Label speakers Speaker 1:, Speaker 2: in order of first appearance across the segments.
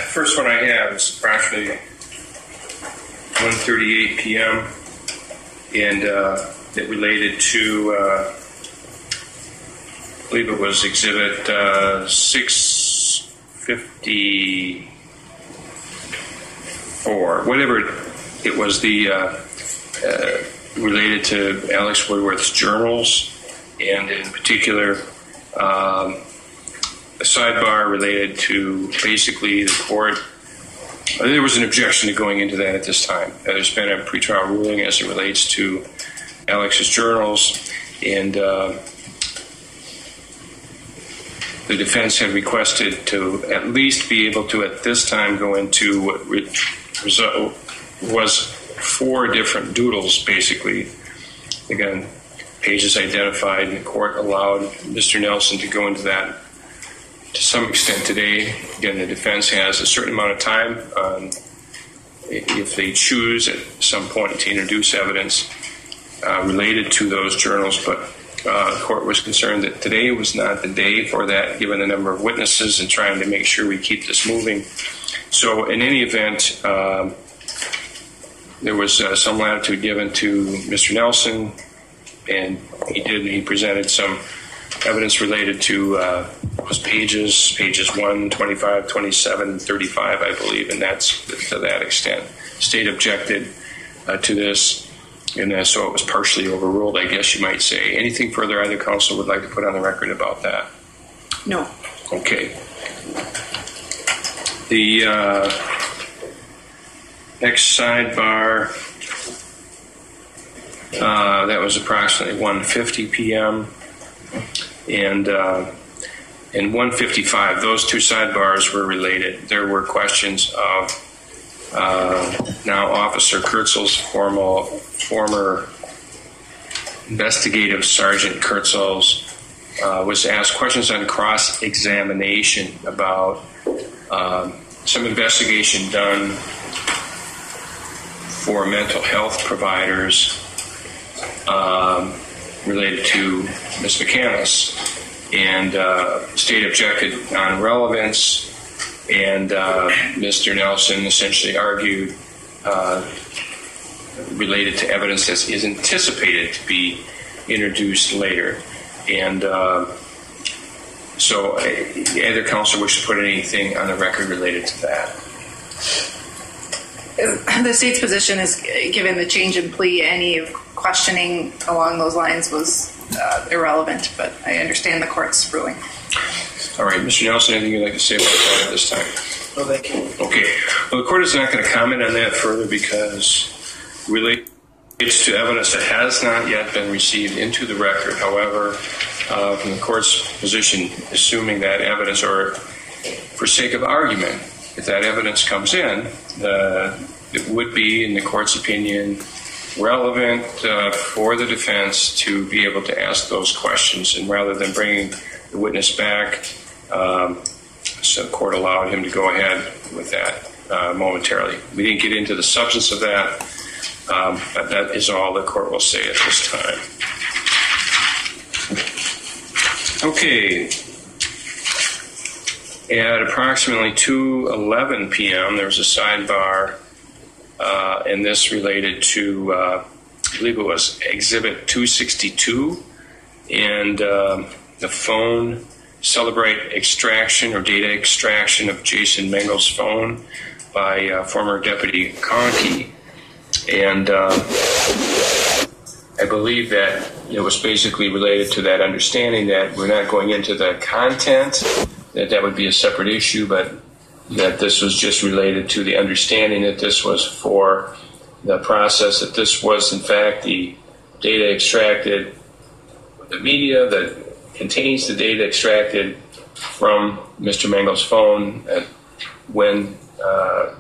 Speaker 1: First one I have is approximately 1:38 p.m. and it related to, I believe it was Exhibit 654, whatever it was, the related to Alex Woodworth's journals, and in particular, a sidebar related to basically the court. There was an objection to going into that at this time. There's been a pretrial ruling as it relates to Alex's journals, and the defense had requested to at least be able to, at this time, go into what was 4 different doodles, basically. Again, pages identified, and the court allowed Mr. Nelson to go into that to some extent today. Again, the defense has a certain amount of time if they choose at some point to introduce evidence related to those journals, but the court was concerned that today was not the day for that, given the number of witnesses and trying to make sure we keep this moving. So in any event, there was some latitude given to Mr. Nelson, and he presented some evidence related to pages 1, 25, 27, 35, I believe, and that's to that extent. State objected to this, and so it was partially overruled, I guess you might say. Anything further either counsel would like to put on the record about that?
Speaker 2: No.
Speaker 1: Okay. The next sidebar, that was approximately 1:50 p.m. and 1:55. Those 2 sidebars were related. There were questions of now Officer Kurtzel's former investigative Sergeant Kurtzel's was asked questions on cross-examination about some investigation done for mental health providers related to Ms. McCandless, and state objected on relevance, and Mr. Nelson essentially argued related to evidence that is anticipated to be introduced later. And so either counsel wish to put anything on the record related to that?
Speaker 2: The state's position is, given the change in plea, any questioning along those lines was irrelevant, but I understand the court's ruling.
Speaker 1: All right, Mr. Nelson, anything you'd like to say about that at this time?
Speaker 3: No, thank you.
Speaker 1: Okay. Well, the court is not going to comment on that further because it relates to evidence that has not yet been received into the record. However, from the court's position, assuming that evidence, or for sake of argument, if that evidence comes in, it would be, in the court's opinion, relevant for the defense to be able to ask those questions. And rather than bringing the witness back, so the court allowed him to go ahead with that momentarily. We didn't get into the substance of that, but that is all the court will say at this time. Okay. At approximately 2:11 p.m., there was a sidebar, and this related to, I believe it was Exhibit 262, and the phone celebrate extraction or data extraction of Jason Mengel's phone by former Deputy Conkey. And I believe that it was basically related to that understanding that we're not going into the content, that would be a separate issue, but that this was just related to the understanding that this was for the process, that this was in fact the data extracted, the media that contains the data extracted from Mr. Mengel's phone when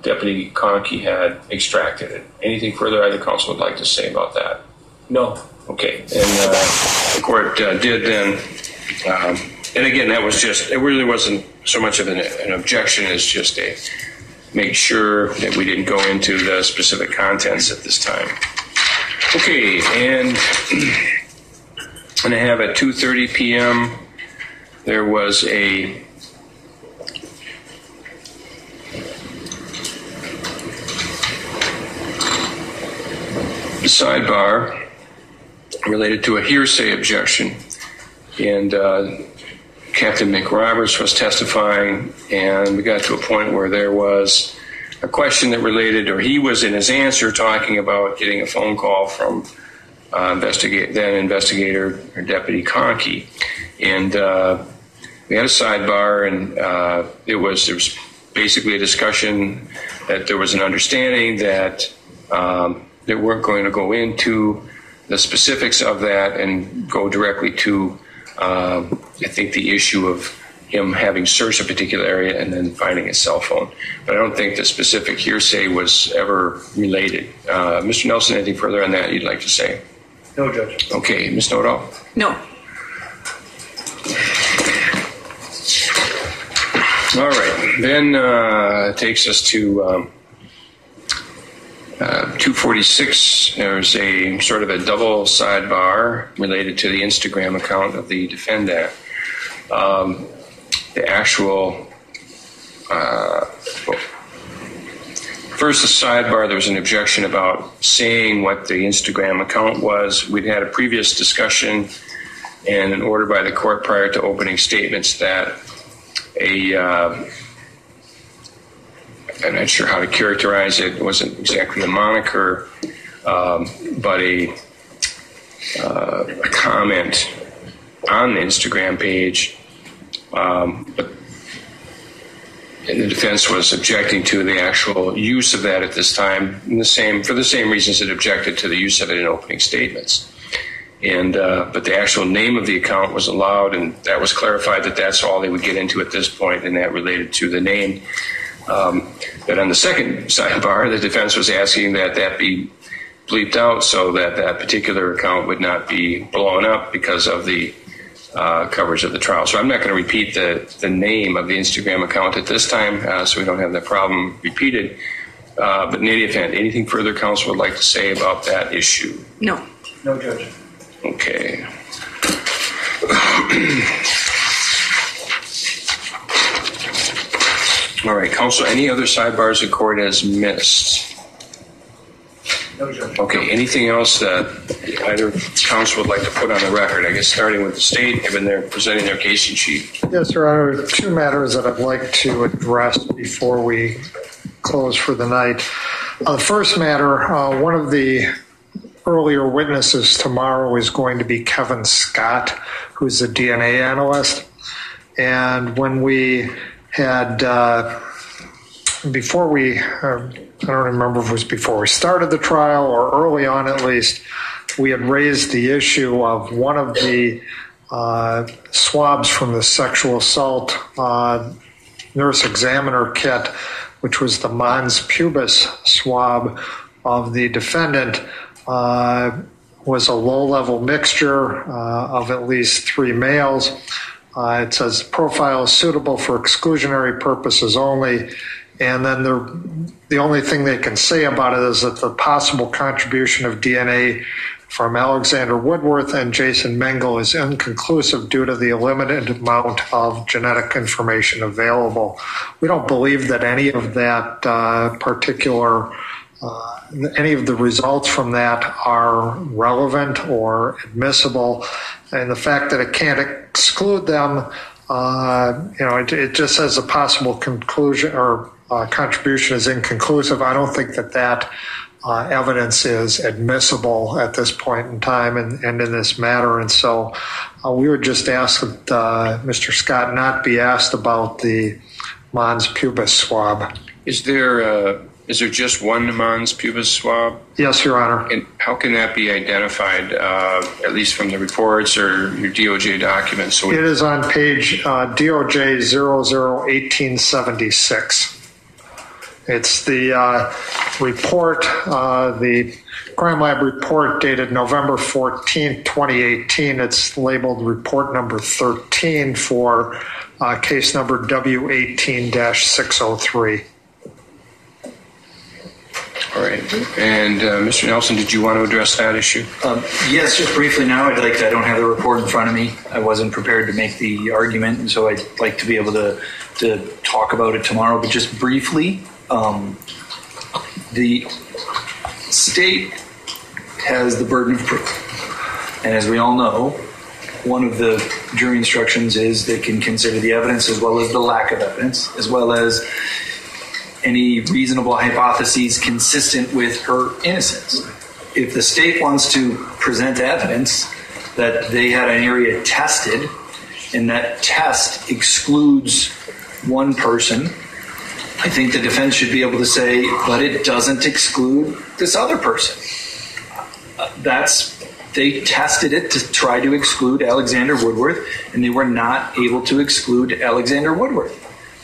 Speaker 1: Deputy Conkey had extracted it. Anything further either counsel would like to say about that?
Speaker 3: No.
Speaker 1: Okay. And the court did then, and again, that was just, it really wasn't so much of an objection as just a make sure that we didn't go into the specific contents at this time. Okay, and I have at 2:30 p.m. there was a sidebar related to a hearsay objection. And Captain McRoberts was testifying, and we got to a point where there was a question that related, or he was in his answer talking about getting a phone call from then investigator or Deputy Conkey. And we had a sidebar, and there was basically a discussion that there was an understanding that they weren't going to go into the specifics of that and go directly to, I think, the issue of him having searched a particular area and then finding his cell phone. But I don't think the specific hearsay was ever related. Mr. Nelson, anything further on that you'd like to say?
Speaker 3: No, Judge.
Speaker 1: Okay, Ms. Nodal?
Speaker 2: No.
Speaker 1: All right. Then it takes us to 246. There's a sort of a double sidebar related to the Instagram account of the defendant. The actual first, the sidebar, there was an objection about saying what the Instagram account was. We'd had a previous discussion and an order by the court prior to opening statements that I'm not sure how to characterize it. It wasn't exactly a moniker, but a comment on the Instagram page. But the defense was objecting to the actual use of that at this time, for the same reasons it objected to the use of it in opening statements. And but the actual name of the account was allowed, and that was clarified that that's all they would get into at this point, and that related to the name. But on the second sidebar, the defense was asking that be bleeped out so that that particular account would not be blown up because of the coverage of the trial. So I'm not going to repeat the name of the Instagram account at this time, so we don't have that problem repeated. But in any event, anything further counsel would like to say about that issue?
Speaker 2: No.
Speaker 3: No, Judge.
Speaker 1: Okay. All right, counsel, any other sidebars the court has missed?
Speaker 3: No, Judge.
Speaker 1: Okay, anything else that either counsel would like to put on the record? I guess starting with the state, given they're presenting their case in chief.
Speaker 4: Yes, Your Honor. Two matters that I'd like to address before we close for the night. The first matter, one of the earlier witnesses tomorrow is going to be Kevin Scott, who's a DNA analyst. And when we had, I don't remember if it was before we started the trial or early on at least, we had raised the issue of one of the swabs from the sexual assault nurse examiner kit, which was the mons pubis swab of the defendant, was a low-level mixture of at least 3 males. It says profile is suitable for exclusionary purposes only. And then the only thing they can say about it is that the possible contribution of DNA from Alexander Woodworth and Jason Mengel is inconclusive due to the limited amount of genetic information available. We don't believe that any of that any of the results from that are relevant or admissible. And the fact that it can't exclude them, it just says a possible conclusion or contribution is inconclusive. I don't think that evidence is admissible at this point in time and in this matter. And so we would just ask that Mr. Scott not be asked about the mons pubis swab.
Speaker 1: Is there just one mons pubis swab?
Speaker 4: Yes, Your Honor.
Speaker 1: And how can that be identified, at least from the reports or your DOJ documents? So
Speaker 4: it is on page DOJ 001876. It's the report, the crime lab report dated November 14, 2018. It's labeled report number 13 for case number W18-603.
Speaker 1: All right. And Mr. Nelson, did you want to address that issue?
Speaker 5: Yes, just briefly now. I don't have the report in front of me. I wasn't prepared to make the argument, and so I'd like to be able to talk about it tomorrow. But just briefly, the state has the burden of proof. And as we all know, one of the jury instructions is they can consider the evidence as well as the lack of evidence, as well as any reasonable hypotheses consistent with her innocence. If the state wants to present evidence that they had an area tested and that test excludes one person, I think the defense should be able to say, but it doesn't exclude this other person. They tested it to try to exclude Alexander Woodworth, and they were not able to exclude Alexander Woodworth.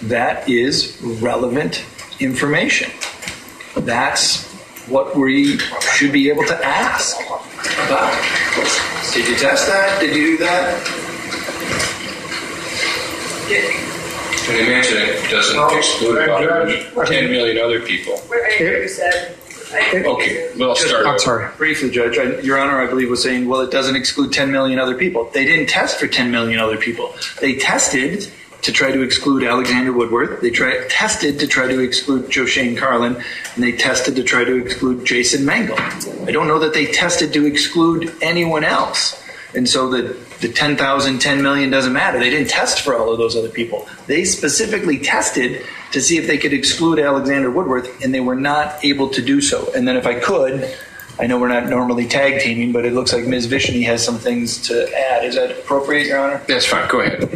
Speaker 5: That is relevant information. That's what we should be able to ask about. Did you test that? Did you do that?
Speaker 1: And imagine it doesn't exclude about 10 million other people. Okay, well, start.
Speaker 4: I'm sorry.
Speaker 5: Briefly, Judge, Your Honor, I believe was saying, well, it doesn't exclude 10 million other people. They didn't test for 10 million other people. They tested to try to exclude Alexander Woodworth. They tested to try to exclude Joshane Carlin, and they tested to try to exclude Jason Mangle. I don't know that they tested to exclude anyone else. And so the 10,000, 10 million doesn't matter. They didn't test for all of those other people. They specifically tested to see if they could exclude Alexander Woodworth, and they were not able to do so. And then if I could, I know we're not normally tag teaming, but it looks like Ms. Vishny has some things to add. Is that appropriate, Your Honor?
Speaker 1: That's fine. Go ahead.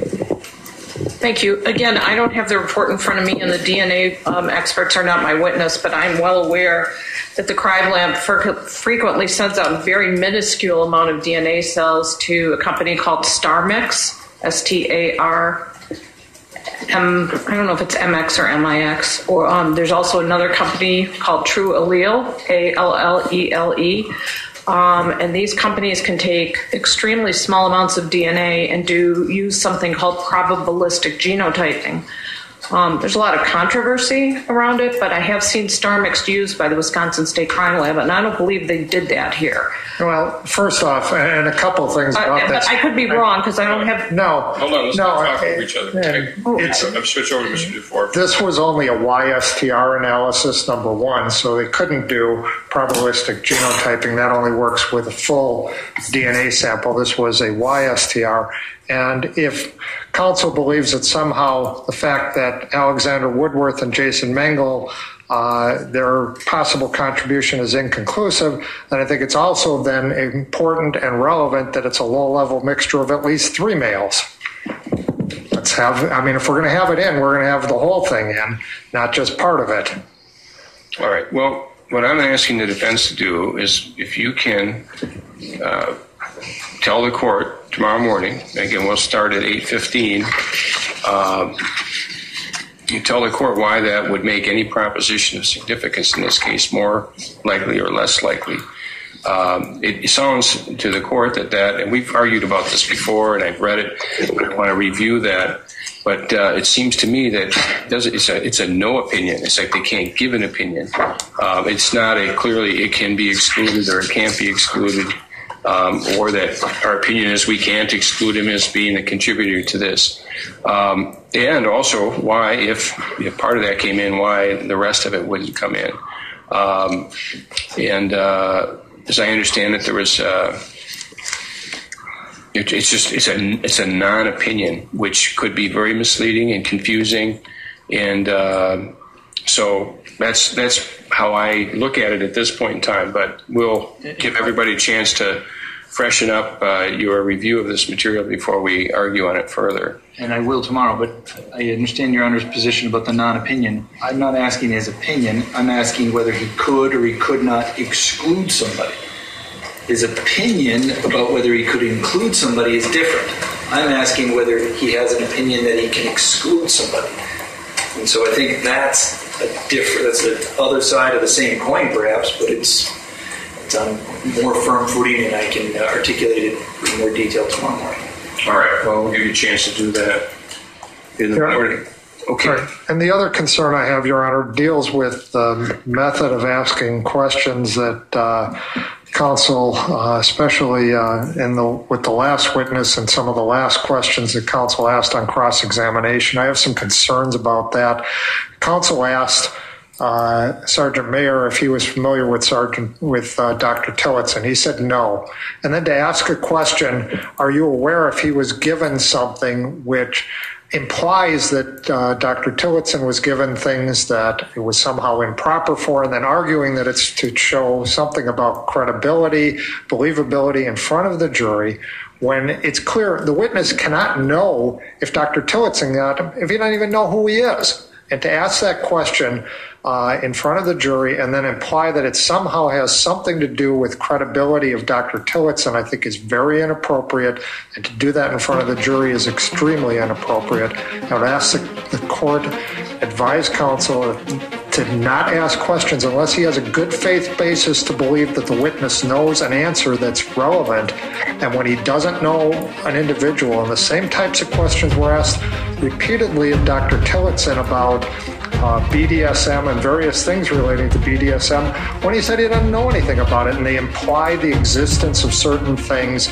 Speaker 6: Thank you. Again, I don't have the report in front of me, and the DNA experts are not my witness, but I'm well aware that the crime lab frequently sends out a very minuscule amount of DNA cells to a company called StarMix, STARM. I don't know if it's MX or MIX. Or there's also another company called True Allele, ALLELE. And these companies can take extremely small amounts of DNA and use something called probabilistic genotyping. There's a lot of controversy around it, but I have seen StarMix used by the Wisconsin State Crime Lab, and I don't believe they did that here.
Speaker 4: Well, first off, and a couple of things about this.
Speaker 6: But I could be wrong because I don't have...
Speaker 4: No.
Speaker 1: Hold on, let's not talk over each other.
Speaker 4: I'm
Speaker 1: switch over to Mr. Dufour.
Speaker 4: This was only a YSTR analysis, number one, so they couldn't do probabilistic genotyping. That only works with a full DNA sample. This was a YSTR. And if counsel believes that somehow the fact that Alexander Woodworth and Jason Mangle, their possible contribution is inconclusive, then I think it's also then important and relevant that it's a low-level mixture of at least 3 males. If we're going to have it in, we're going to have the whole thing in, not just part of it.
Speaker 1: All right. Well, what I'm asking the defense to do is if you can tell the court tomorrow morning, again, we'll start at 8:15, you tell the court why that would make any proposition of significance in this case more likely or less likely. It sounds to the court that, and we've argued about this before, and I've read it, but I want to review that. But it seems to me that it's a no opinion. It's like they can't give an opinion. It's not a clearly it can be excluded or it can't be excluded, or that our opinion is we can't exclude him as being a contributor to this. And also why, if part of that came in, why the rest of it wouldn't come in. As I understand it, there was it's a non-opinion, which could be very misleading and confusing, and so that's how I look at it at this point in time. But we'll give everybody a chance to freshen up your review of this material before we argue on it further.
Speaker 5: And I will tomorrow, but I understand Your Honor's position about the non-opinion. I'm not asking his opinion. I'm asking whether he could or he could not exclude somebody. His opinion about whether he could include somebody is different. I'm asking whether he has an opinion that he can exclude somebody. And so I think that's the other side of the same coin, perhaps, but it's on more firm footing, and I can articulate it in more detail tomorrow morning.
Speaker 1: All right. Well, we'll give you a chance to do that in the morning. Okay.
Speaker 4: Right. And the other concern I have, Your Honor, deals with the method of asking questions that counsel, especially with the last witness and some of the last questions that counsel asked on cross-examination. I have some concerns about that. Counsel asked Sergeant Mayer if he was familiar with Dr. Tillotson. He said no. And then to ask a question, are you aware if he was given something which implies that Dr. Tillotson was given things that it was somehow improper for, and then arguing that it's to show something about credibility, believability in front of the jury, when it's clear the witness cannot know if Dr. Tillotson got him, if he doesn't even know who he is. And to ask that question in front of the jury and then imply that it somehow has something to do with credibility of Dr. Tillotson, I think is very inappropriate. And to do that in front of the jury is extremely inappropriate. I would ask the court, advise counsel to not ask questions unless he has a good faith basis to believe that the witness knows an answer that's relevant. And when he doesn't know an individual, and the same types of questions were asked repeatedly of Dr. Tillotson about BDSM and various things relating to BDSM, when he said he doesn't know anything about it, and they imply the existence of certain things